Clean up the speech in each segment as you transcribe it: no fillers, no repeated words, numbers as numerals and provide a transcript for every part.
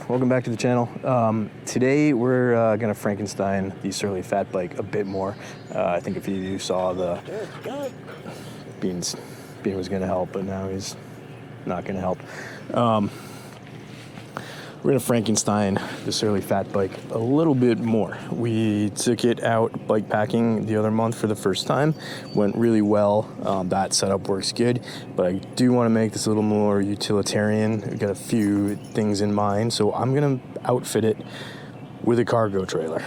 welcome back to the channel. Today we're gonna Frankenstein the Surly Fat Bike a bit more. I think if you saw the Bean was gonna help, but now he's not gonna help. We're gonna Frankenstein the Surly Fat Bike a little bit more. We took it out bike packing the other month for the first time. Went really well. That setup works good, but I do want to make this a little more utilitarian. I've got a few things in mind, so I'm gonna outfit it with a cargo trailer.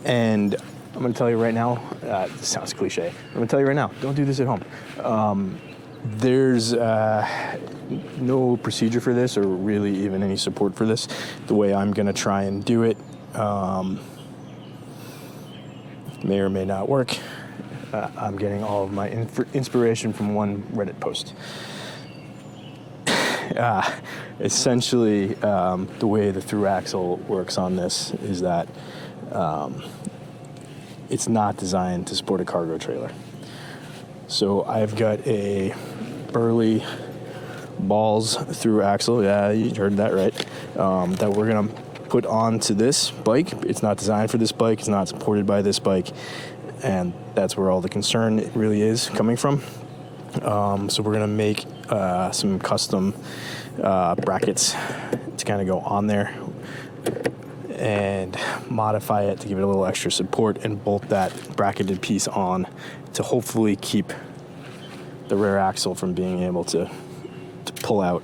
And I'm gonna tell you right now, this sounds cliche. I'm gonna tell you right now, don't do this at home. There's no procedure for this, or really even any support for this. The way I'm gonna try and do it may or may not work. I'm getting all of my inspiration from one Reddit post. Essentially, the way the through axle works on this is that it's not designed to support a cargo trailer. So I've got a Burley balls through axle, yeah, you heard that right, that we're gonna put onto this bike. It's not designed for this bike, it's not supported by this bike, and that's where all the concern really is coming from. So we're gonna make some custom brackets to kind of go on there and modify it to give it a little extra support and bolt that bracketed piece on to hopefully keep the rear axle from being able to pull out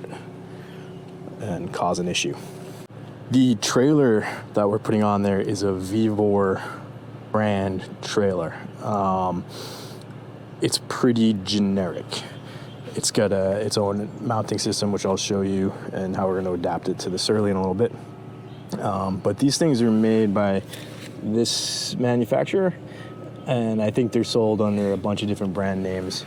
and cause an issue. The trailer that we're putting on there is a Vevor brand trailer. It's pretty generic. It's got its own mounting system, which I'll show you, and how we're going to adapt it to the Surly in a little bit. But these things are made by this manufacturer, and I think they're sold under a bunch of different brand names.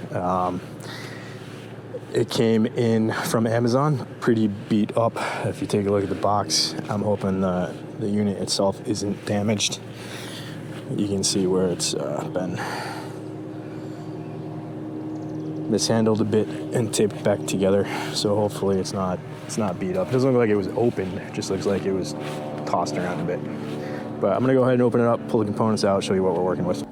It came in from Amazon, pretty beat up. If you take a look at the box, I'm hoping the unit itself isn't damaged. You can see where it's been mishandled a bit and taped back together. So hopefully it's not beat up. It doesn't look like it was opened. It just looks like it was tossed around a bit. But I'm gonna go ahead and open it up, pull the components out, show you what we're working with.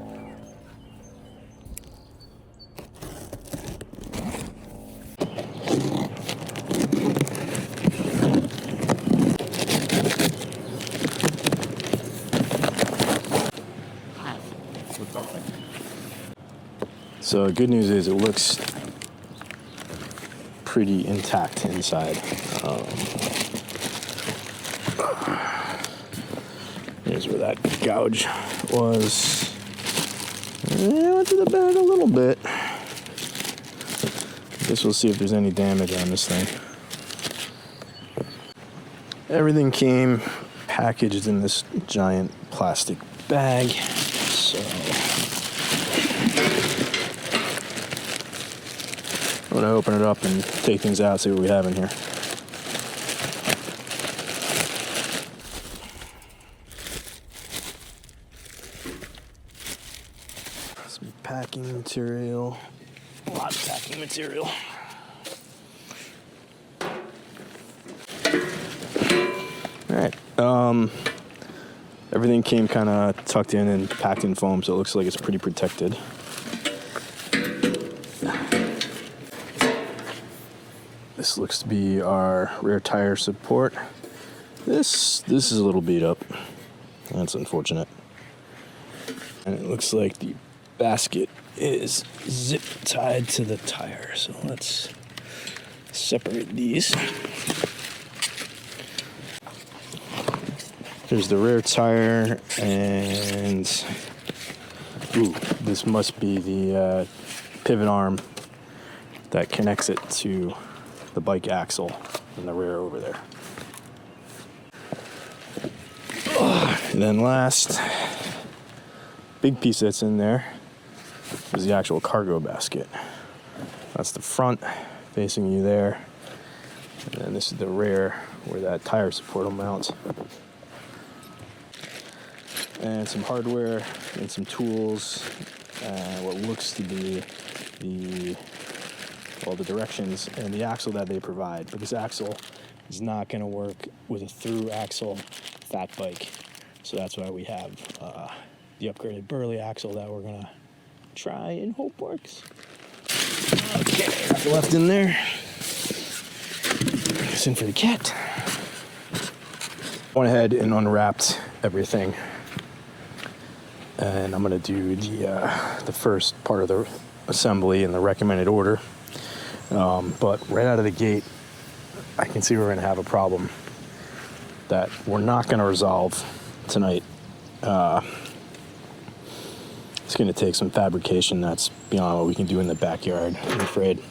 So good news is it looks pretty intact inside. Here's where that gouge was. I went to the back a little bit. Guess we'll see if there's any damage on this thing. Everything came packaged in this giant plastic bag. So I'm gonna open it up and take things out, see what we have in here. Some packing material, a lot of packing material. All right, everything came kind of tucked in and packed in foam, so it looks like it's pretty protected. This looks to be our rear tire support. This is a little beat up. That's unfortunate. And it looks like the basket is zip tied to the tire. So let's separate these. There's the rear tire, and this must be the pivot arm that connects it to the bike axle in the rear over there. And then last big piece that's in there is the actual cargo basket. That's the front facing you there, and then this is the rear where that tire support will mount. And some hardware and some tools, what looks to be the directions and the axle that they provide. But this axle is not going to work with a through axle fat bike. So that's why we have the upgraded Burley axle that we're going to try and hope works. Okay, got the left in there. It's in for the cat. Went ahead and unwrapped everything. And I'm going to do the first part of the assembly in the recommended order. But right out of the gate, I can see we're going to have a problem that we're not going to resolve tonight. It's going to take some fabrication that's beyond what we can do in the backyard, I'm afraid.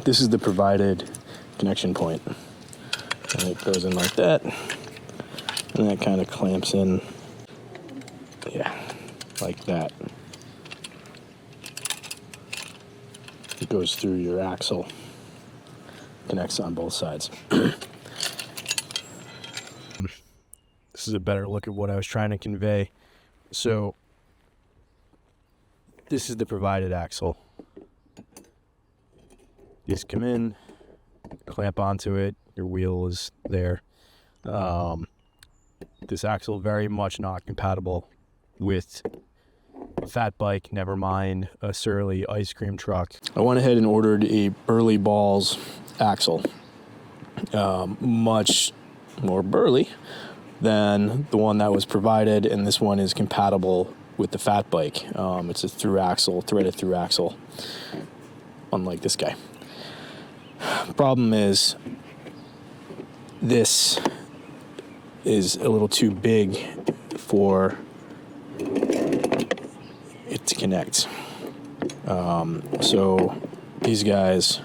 This is the provided connection point. And it goes in like that. And that kind of clamps in, yeah, like that. It goes through your axle, connects on both sides. This is a better look at what I was trying to convey. So, this is the provided axle. You just come in, clamp onto it, your wheel is there. This axle very much not compatible with a fat bike, never mind a surly ice cream truck. I went ahead and ordered a Burley Balls axle. Much more burly than the one that was provided, and this one is compatible with the fat bike. It's a through axle, threaded through axle, unlike this guy. Problem is, this is a little too big for it to connect. So these guys,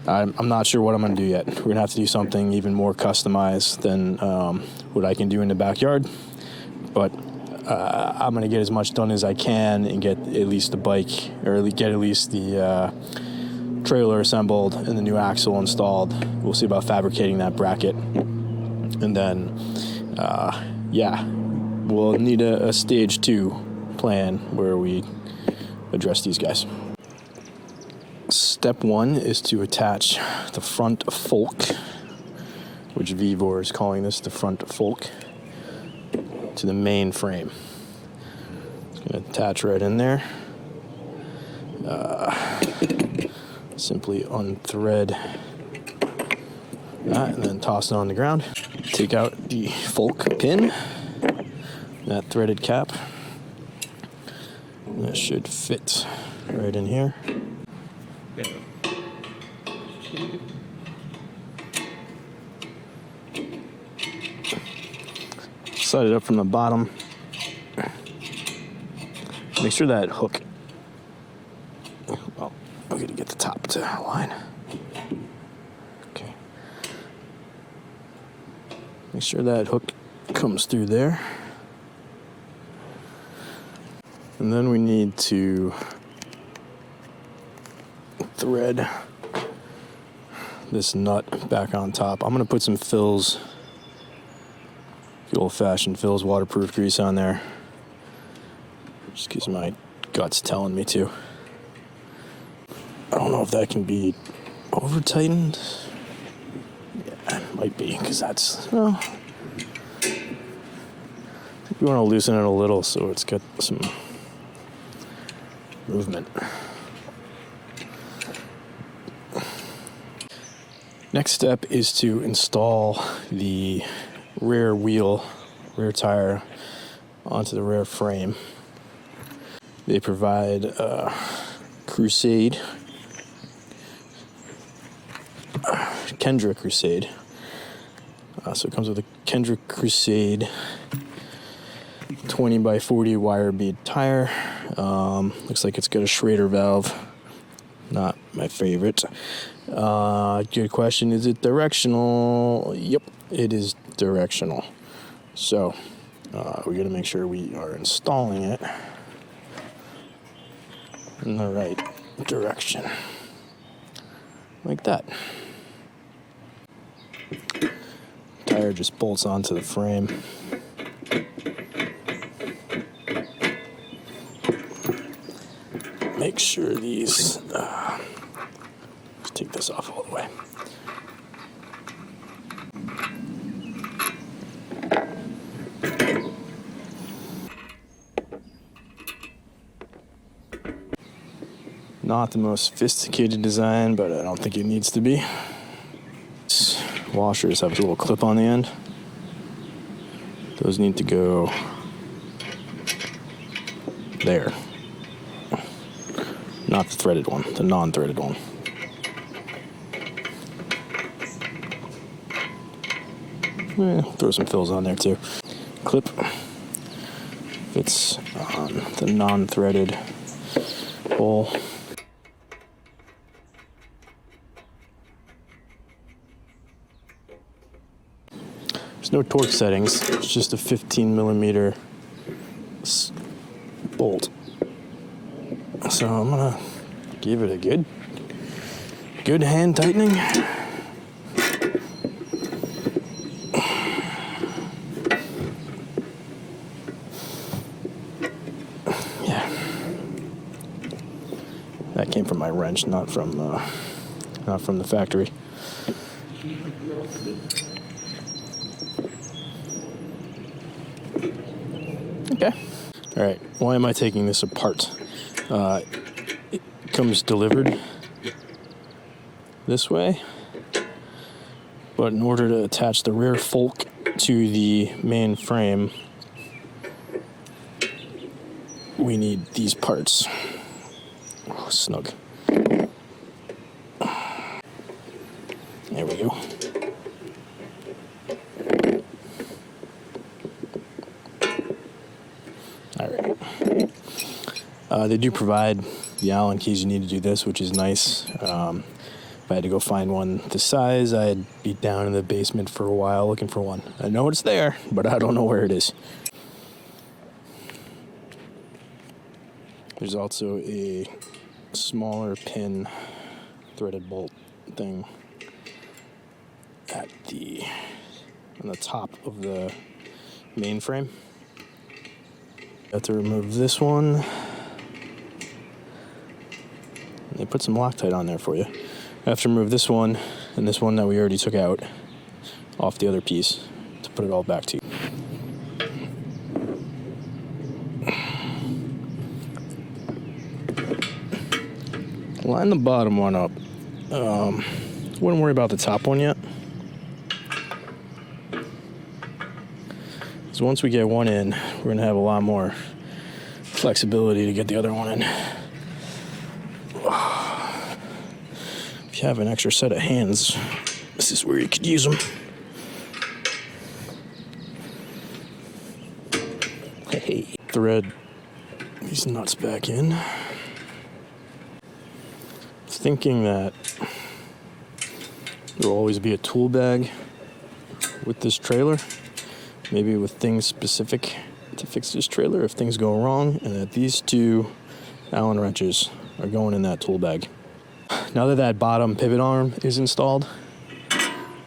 I'm not sure what I'm going to do yet. We're going to have to do something even more customized than what I can do in the backyard. But I'm going to get as much done as I can and get at least the bike, or get at least the trailer assembled and the new axle installed. We'll see about fabricating that bracket. And then, yeah, we'll need a stage 2 plan where we address these guys. Step 1 is to attach the front fork, which Vevor is calling this the front fork, to the main frame. It's going to attach right in there. Simply unthread that and then toss it on the ground. Take out the fork pin, that threaded cap. That should fit right in here. Slide it up from the bottom. Make sure that hook, well, I'm gonna get the top to line. Okay. Make sure that hook comes through there. And then we need to thread this nut back on top. I'm gonna put some Phil's, the old-fashioned Phil's waterproof grease on there, just because my gut's telling me to. I don't know if that can be over tightened. Yeah, it might be, because that's, well, I think we want to loosen it a little so it's got some movement. Next step is to install the rear wheel, rear tire onto the rear frame. They provide Crusade, Kendra Crusade. So it comes with a Kendra Crusade 20 by 40 wire bead tire. Looks like it's got a Schrader valve. Not my favorite. Good question. Is it directional? Yep, it is directional. So we got to make sure we are installing it in the right direction, like that. Tire just bolts onto the frame. Make sure these, let's take this off all the way. Not the most sophisticated design, but I don't think it needs to be. These washers have a little clip on the end. Those need to go there. Not the threaded one, the non-threaded one. Throw some fills on there too. Clip fits on the non-threaded bowl. There's no torque settings. It's just a 15 millimeter bolt. So I'm gonna give it a good hand tightening. Yeah, that came from my wrench, not from the factory. Okay. All right. Why am I taking this apart? It comes delivered this way, but in order to attach the rear fork to the main frame, we need these parts. Oh, snug. There we go. All right. They do provide the Allen keys you need to do this, which is nice. If I had to go find one this size, I'd be down in the basement for a while looking for one. I know it's there, but I don't know where it is. There's also a smaller pin threaded bolt thing on the top of the main frame. Got to remove this one. They put some Loctite on there for you. I have to remove this one and this one that we already took out off the other piece to put it all back to you. Line the bottom one up. Wouldn't worry about the top one yet. So once we get one in, we're going to have a lot more flexibility to get the other one in. If you have an extra set of hands, this is where you could use them. Hey, thread these nuts back in. Thinking that there will always be a tool bag with this trailer, maybe with things specific to fix this trailer if things go wrong, and that these two Allen wrenches are going in that tool bag. Now that that bottom pivot arm is installed,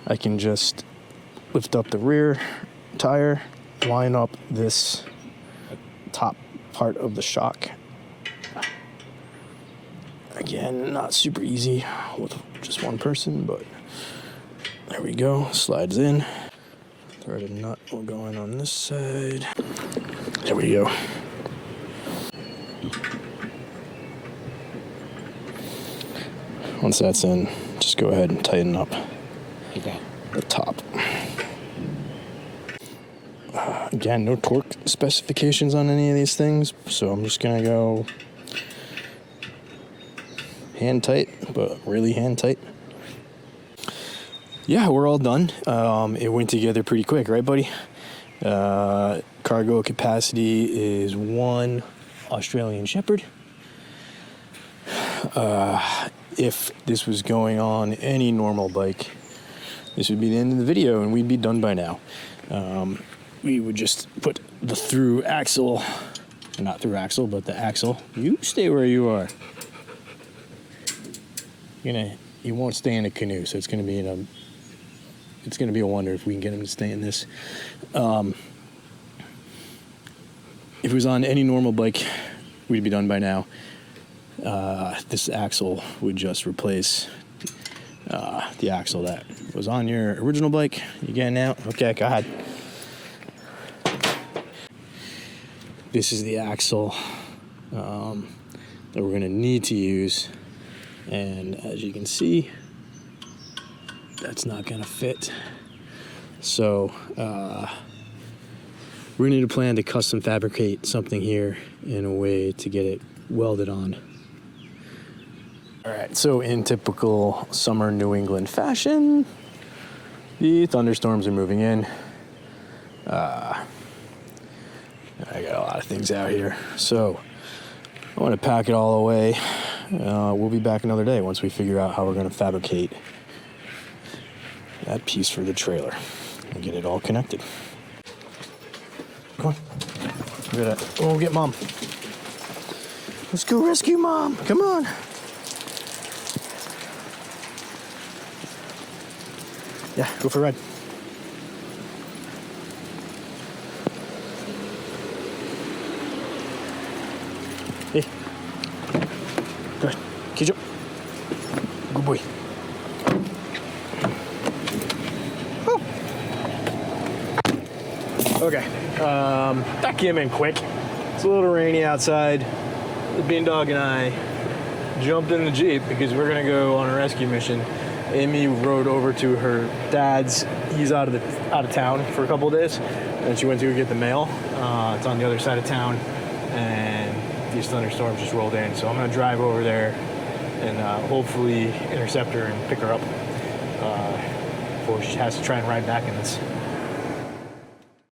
I can just lift up the rear tire, line up this top part of the shock. Again, not super easy with just one person, but there we go. Slides in. Threaded nut will go in on this side. There we go. Once that's in, just go ahead and tighten up the top. Again, no torque specifications on any of these things, so I'm just gonna go hand tight, but really hand tight. Yeah, we're all done. It went together pretty quick, right, buddy? Cargo capacity is 1 Australian Shepherd. If this was going on any normal bike, this would be the end of the video and we'd be done by now. We would just put the through axle, not through axle, but the axle. You stay where you are. You won't stay in a canoe, so it's gonna be a wonder if we can get him to stay in this. If it was on any normal bike, we'd be done by now. This axle would just replace the axle that was on your original bike. You getting out? Okay, go ahead. This is the axle that we're gonna need to use. And as you can see, that's not gonna fit. So we're gonna need a plan to custom fabricate something here in a way to get it welded on. All right, so in typical summer New England fashion, the thunderstorms are moving in. I got a lot of things out here, so I want to pack it all away. We'll be back another day once we figure out how we're going to fabricate that piece for the trailer and get it all connected. Come on, we'll get Mom. Let's go rescue Mom. Come on. Yeah, go for a ride. Hey. Good. Catch up. Good boy. Oh. Okay. That came in quick. It's a little rainy outside. The Beandog and I jumped in the Jeep because we're gonna go on a rescue mission. Amy rode over to her dad's. He's out of town for a couple of days, and she went to go get the mail. It's on the other side of town, and these thunderstorms just rolled in. So I'm gonna drive over there and hopefully intercept her and pick her up before she has to try and ride back in this